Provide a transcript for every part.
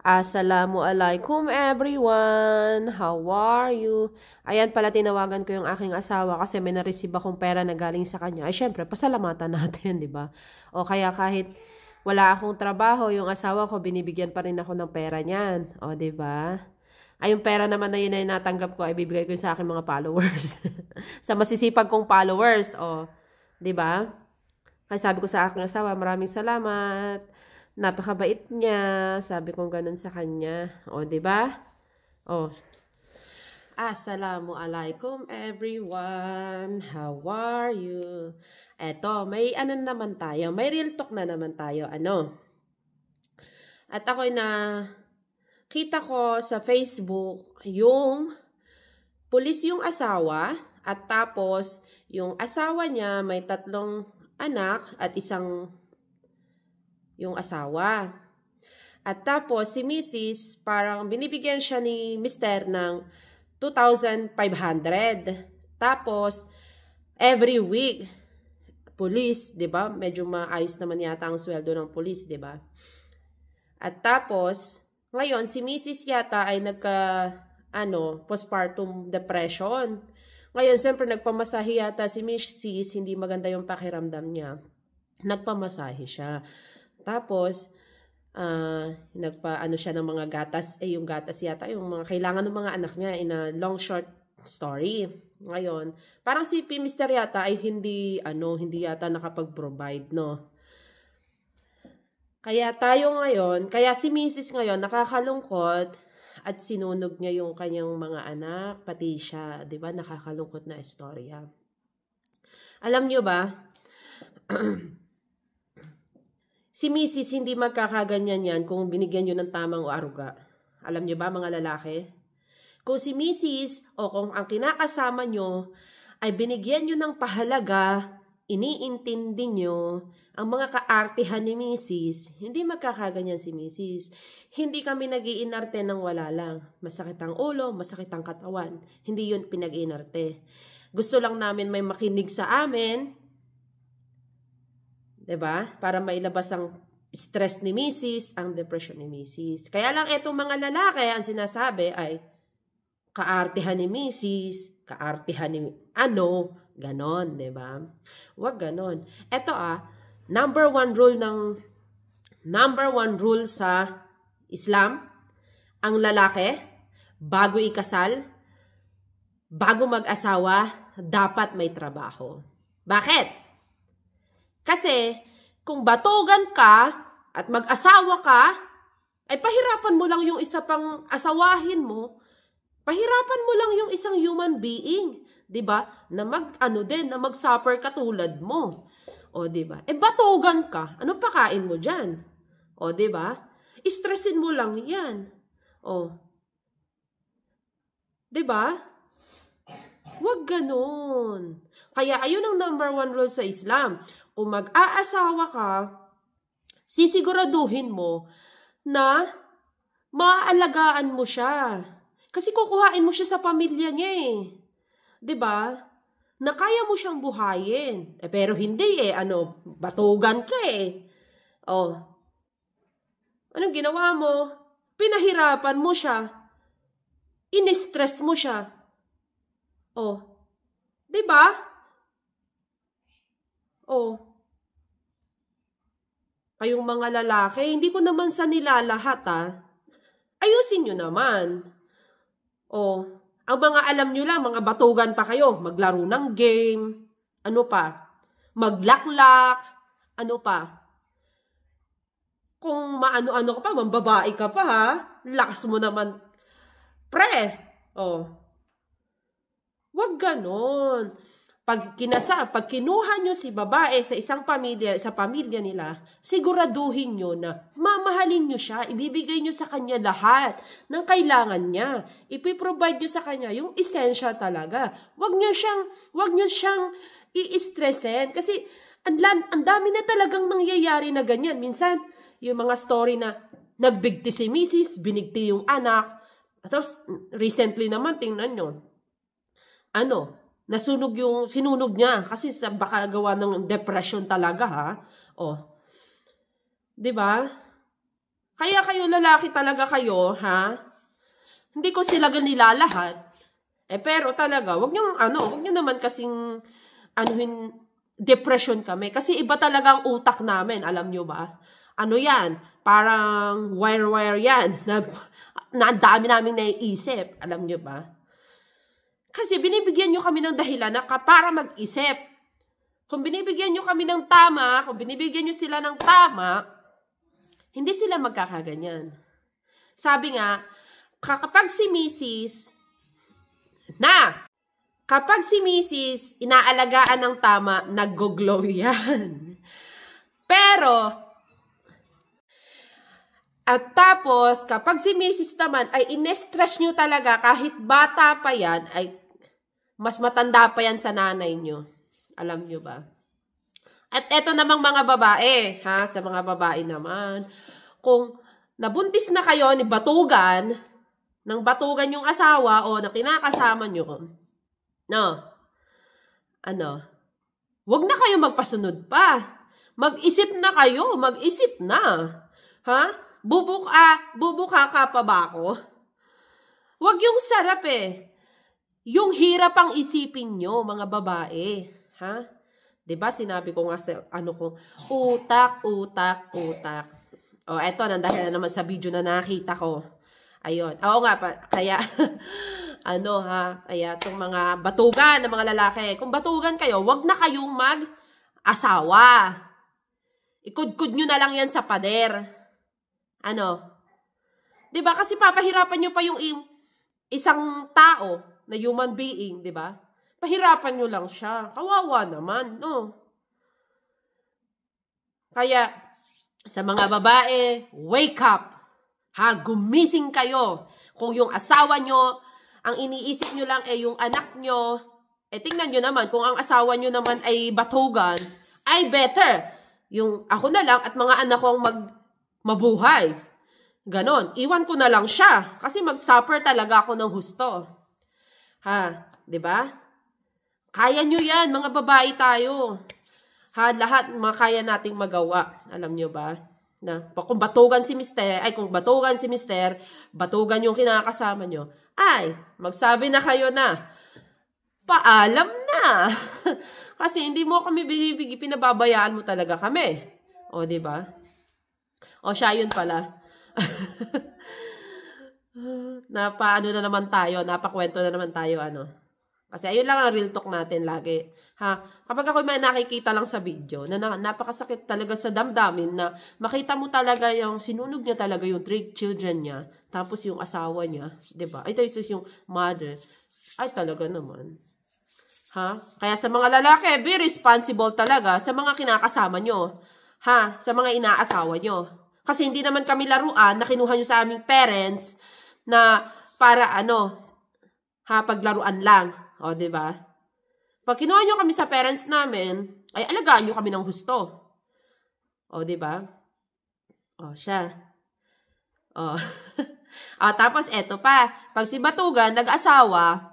Assalamualaikum everyone! How are you? Ayan pala, tinawagan ko yung aking asawa kasi may na-receive akong pera na galing sa kanya. Ay syempre, pasalamatan natin, di ba? O kaya kahit wala akong trabaho, yung asawa ko, binibigyan pa rin ako ng pera niyan. O, di ba? Ay, yung pera naman na yun ay natanggap ko, ay bibigay ko sa aking mga followers. Sa masisipag kong followers. O, di ba? Kaya sabi ko sa aking asawa, maraming salamat. Napakabait niya. Sabi ko ganun sa kanya. O, di ba? O. Assalamualaikum everyone. How are you? Eto, may ano naman tayo. May real talk na naman tayo. Ano? At ako'y kita ko sa Facebook yung pulis yung asawa. At tapos, yung asawa niya may 3 anak at yung asawa. At tapos, si Mrs. parang binibigyan siya ni Mr. ng 2,500. Tapos, every week, police, di ba? Medyo maayos naman yata ang sweldo ng police, di ba? At tapos, ngayon, si Mrs. yata ay postpartum depression. Ngayon, siyempre, nagpamasahe yata si Mrs. Hindi maganda yung pakiramdam niya. Nagpamasahe siya. Tapos, siya ng mga gatas, yung gatas yata, yung mga kailangan ng mga anak niya in a long short story. Ngayon, parang si Mr. yata ay hindi yata nakapag-provide, no? Kaya si Mrs. ngayon nakakalungkot at sinunog niya yung kanyang mga anak, pati siya, di ba? Nakakalungkot na istorya. Alam niyo ba, si Mrs. hindi magkakaganyan yan kung binigyan nyo ng tamang o aruga. Alam nyo ba mga lalaki? Kung si Mrs. o kung ang kinakasama nyo ay binigyan nyo ng pahalaga, iniintindi nyo ang mga kaartihan ni Mrs., hindi magkakaganyan si Mrs. Hindi kami nag-iinarte ng wala lang. Masakit ang ulo, masakit ang katawan. Hindi yun pinag-iinarte. Gusto lang namin may makinig sa amin, diba? Para mailabas ang stress ni Mrs., ang depression ni Mrs. Kaya lang etong mga lalaki, ang sinasabi ay kaartihan ni Mrs., kaartihan ni ganon, diba? Huwag ganon. Ito number one rule sa Islam, ang lalaki, bago ikasal, bago mag-asawa, dapat may trabaho. Bakit? Kasi, kung batugan ka at mag-asawa ka, ay pahirapan mo lang yung isa pang asawahin mo, pahirapan mo lang yung isang human being, 'di ba? Na mag-suffer katulad mo. O 'di ba? Batugan ka, ano pakain mo diyan? O 'di ba? Stressin mo lang 'yan. O. 'Di ba? Huwag ganon. Kaya ayun ang number 1 rule sa Islam. Kung mag-aasawa ka, sisiguraduhin mo na maaalagaan mo siya. Kasi kukuhain mo siya sa pamilya niya eh. 'Di ba? Na kaya mo siyang buhayin. Pero hindi batugan ka eh. Oh. Anong ginawa mo? Pinahirapan mo siya. In-stress mo siya. Oh. 'Di ba? Oh. Kayong mga lalaki, hindi ko naman sa nilalahat ayusin nyo naman. Oh, ang mga alam nyo lang, mga batugan pa kayo, maglaro ng game, ano pa, maglaklak, ano pa. Kung maano-ano ka pa, mambabae ka pa lakas mo naman, pre. Oh. Huwag ganon. Pag kinuha nyo si babae sa isang pamilya, sa pamilya nila, siguraduhin nyo na mamahalin nyo siya, ibibigay nyo sa kanya lahat ng kailangan niya. Ipiprovide nyo sa kanya yung essential talaga. Huwag nyo siyang i-stressin. Kasi ang dami na talagang nangyayari na ganyan. Minsan, yung mga story na nagbigti si Mrs., binigti yung anak. Tapos, recently naman, tingnan nyo. Sinunog niya kasi baka gawa ng depression talaga Oh. 'Di ba? Kaya kayo lalaki talaga kayo, ha? Hindi ko sila nilalahat. Pero talaga, wag niyo naman kasing depression kami. Kasi iba talaga ang utak namin, alam niyo ba? Ano yan? Parang wire-wire yan. Na ang dami naming naiisip, alam niyo ba? Kasi binibigyan niyo kami ng dahilan na para mag-isip. Kung binibigyan niyo kami ng tama, kung binibigyan niyo sila ng tama, hindi sila magkakaganyan. Sabi nga, kapag si Mrs. inaalagaan ng tama, nag-glow yan. Pero, at tapos, kapag si Mrs. naman ay in-stress nyo talaga, kahit bata pa yan, ay mas matanda pa yan sa nanay nyo. Alam nyo ba? At eto namang mga babae, ha? Sa mga babae naman, kung nabuntis na kayo ni batugan, ng batugan yung asawa o na kinakasama nyo, wag na kayo magpasunod pa. Mag-isip na kayo, mag-isip na. Ha? Bubuka ka pa ba ako? Wag yung sarap Yung hirap ang isipin nyo, mga babae. Ha? Diba, sinabi ko nga sa, utak. O, eto, dahil na naman sa video na nakita ko. Ayun. Oo nga, kaya, kaya itong mga batugan ng mga lalaki, kung batugan kayo, wag na kayong mag-asawa. Ikudkud nyo na lang yan sa pader. Diba, kasi papahirapan nyo pa yung isang tao na human being, diba? Pahirapan nyo lang siya. Kawawa naman, no? Kaya, sa mga babae, wake up. Ha? Gumising kayo. Kung yung asawa nyo, ang iniisip nyo lang yung anak nyo, tingnan nyo naman, kung ang asawa nyo naman ay batugan, ay better. Yung ako na lang at mga anak kong mabuhay. Ganon. Iwan ko na lang siya. Kasi mag-suffer talaga ako ng husto. Ha? Diba? Kaya nyo yan, mga babae tayo. Ha, lahat makaya nating magawa. Alam nyo ba? Na, kung batugan si Mister, batugan yung kinakasama nyo, ay, magsabi na kayo na, paalam na. Kasi hindi mo kami pinababayaan mo talaga kami. O, diba? O, siya yun pala. Napakwento na naman tayo, Kasi ayun lang ang real talk natin lagi. Ha? Kapag ako may nakikita lang sa video, na napakasakit talaga sa damdamin na makita mo talaga yung sinunog niya talaga yung 3 children niya, tapos yung asawa niya, 'di ba? Ito yung mother. Ay talaga naman. Ha? Kaya sa mga lalaki, be responsible talaga sa mga kinakasama nyo. Ha? Sa mga inaasawa nyo. Kasi hindi naman kami laruan na kinuha nyo sa aming parents na para paglaruan lang. O, diba? Pag kinuha nyo kami sa parents namin, ay alagaan nyo kami ng husto. O, diba? O, siya. O. Tapos, eto pa. Pag si Batugan, nag-asawa,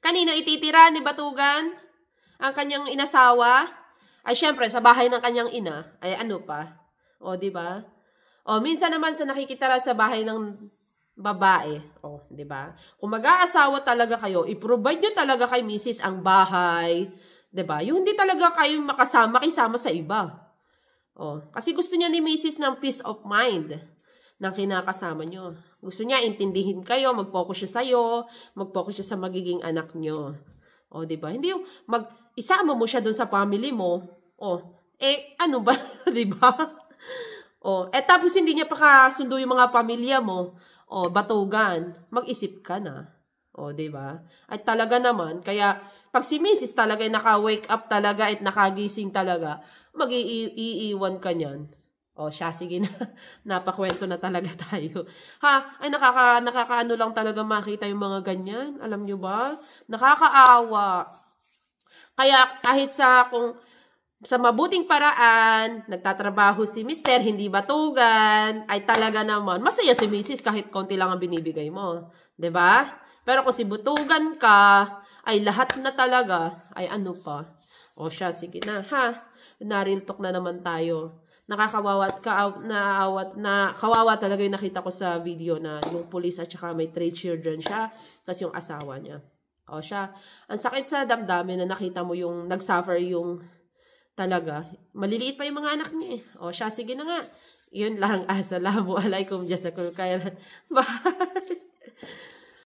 kanino ititira ni Batugan? Ang kanyang inasawa? Ay, syempre, sa bahay ng kanyang ina. Ay, pa? O, diba? O, minsan naman sa nakikitira sa bahay ng babae. O, diba? Kung mag-aasawa talaga kayo, i-provide nyo talaga kay Mrs. ang bahay. Diba? Yung hindi talaga kayo makisama sa iba. O, kasi gusto niya ni Mrs. ng peace of mind ng kinakasama nyo. Gusto niya intindihin kayo, mag-focus siya sa'yo, mag-focus siya sa magiging anak nyo. O, diba? Hindi yung isama mo siya dun sa family mo. O, ano ba? Diba? O, tapos hindi niya pakasundo yung mga pamilya mo. O, Batugan, mag-isip ka na. O, diba? At talaga naman, kaya pag si Mrs. talaga ay naka-wake up talaga at nakagising talaga, mag-iiwan ka niyan. O, siya, sige na. Napakwento na talaga tayo. Ha? Ay, nakakaano lang talaga makita yung mga ganyan. Alam nyo ba? Nakakaawa. Kaya kahit kung sa mabuting paraan, nagtatrabaho si Mister, hindi Batugan, ay talaga naman, masaya si Mrs. kahit konti lang ang binibigay mo. 'Di ba? Pero kung si Batugan ka, ay lahat na talaga, ay pa. O siya, sige na, ha? Na-real talk na naman tayo. nakakawawa at kawawa talaga yung nakita ko sa video na yung police at saka may 3 children siya, kasi yung asawa niya. O siya, ang sakit sa damdamin na nakita mo yung nagsuffer yung talaga. Maliliit pa yung mga anak niya eh. O siya, sige na nga. Yun lang. Assalamualaikum. Jazakallahu khairan. Bye.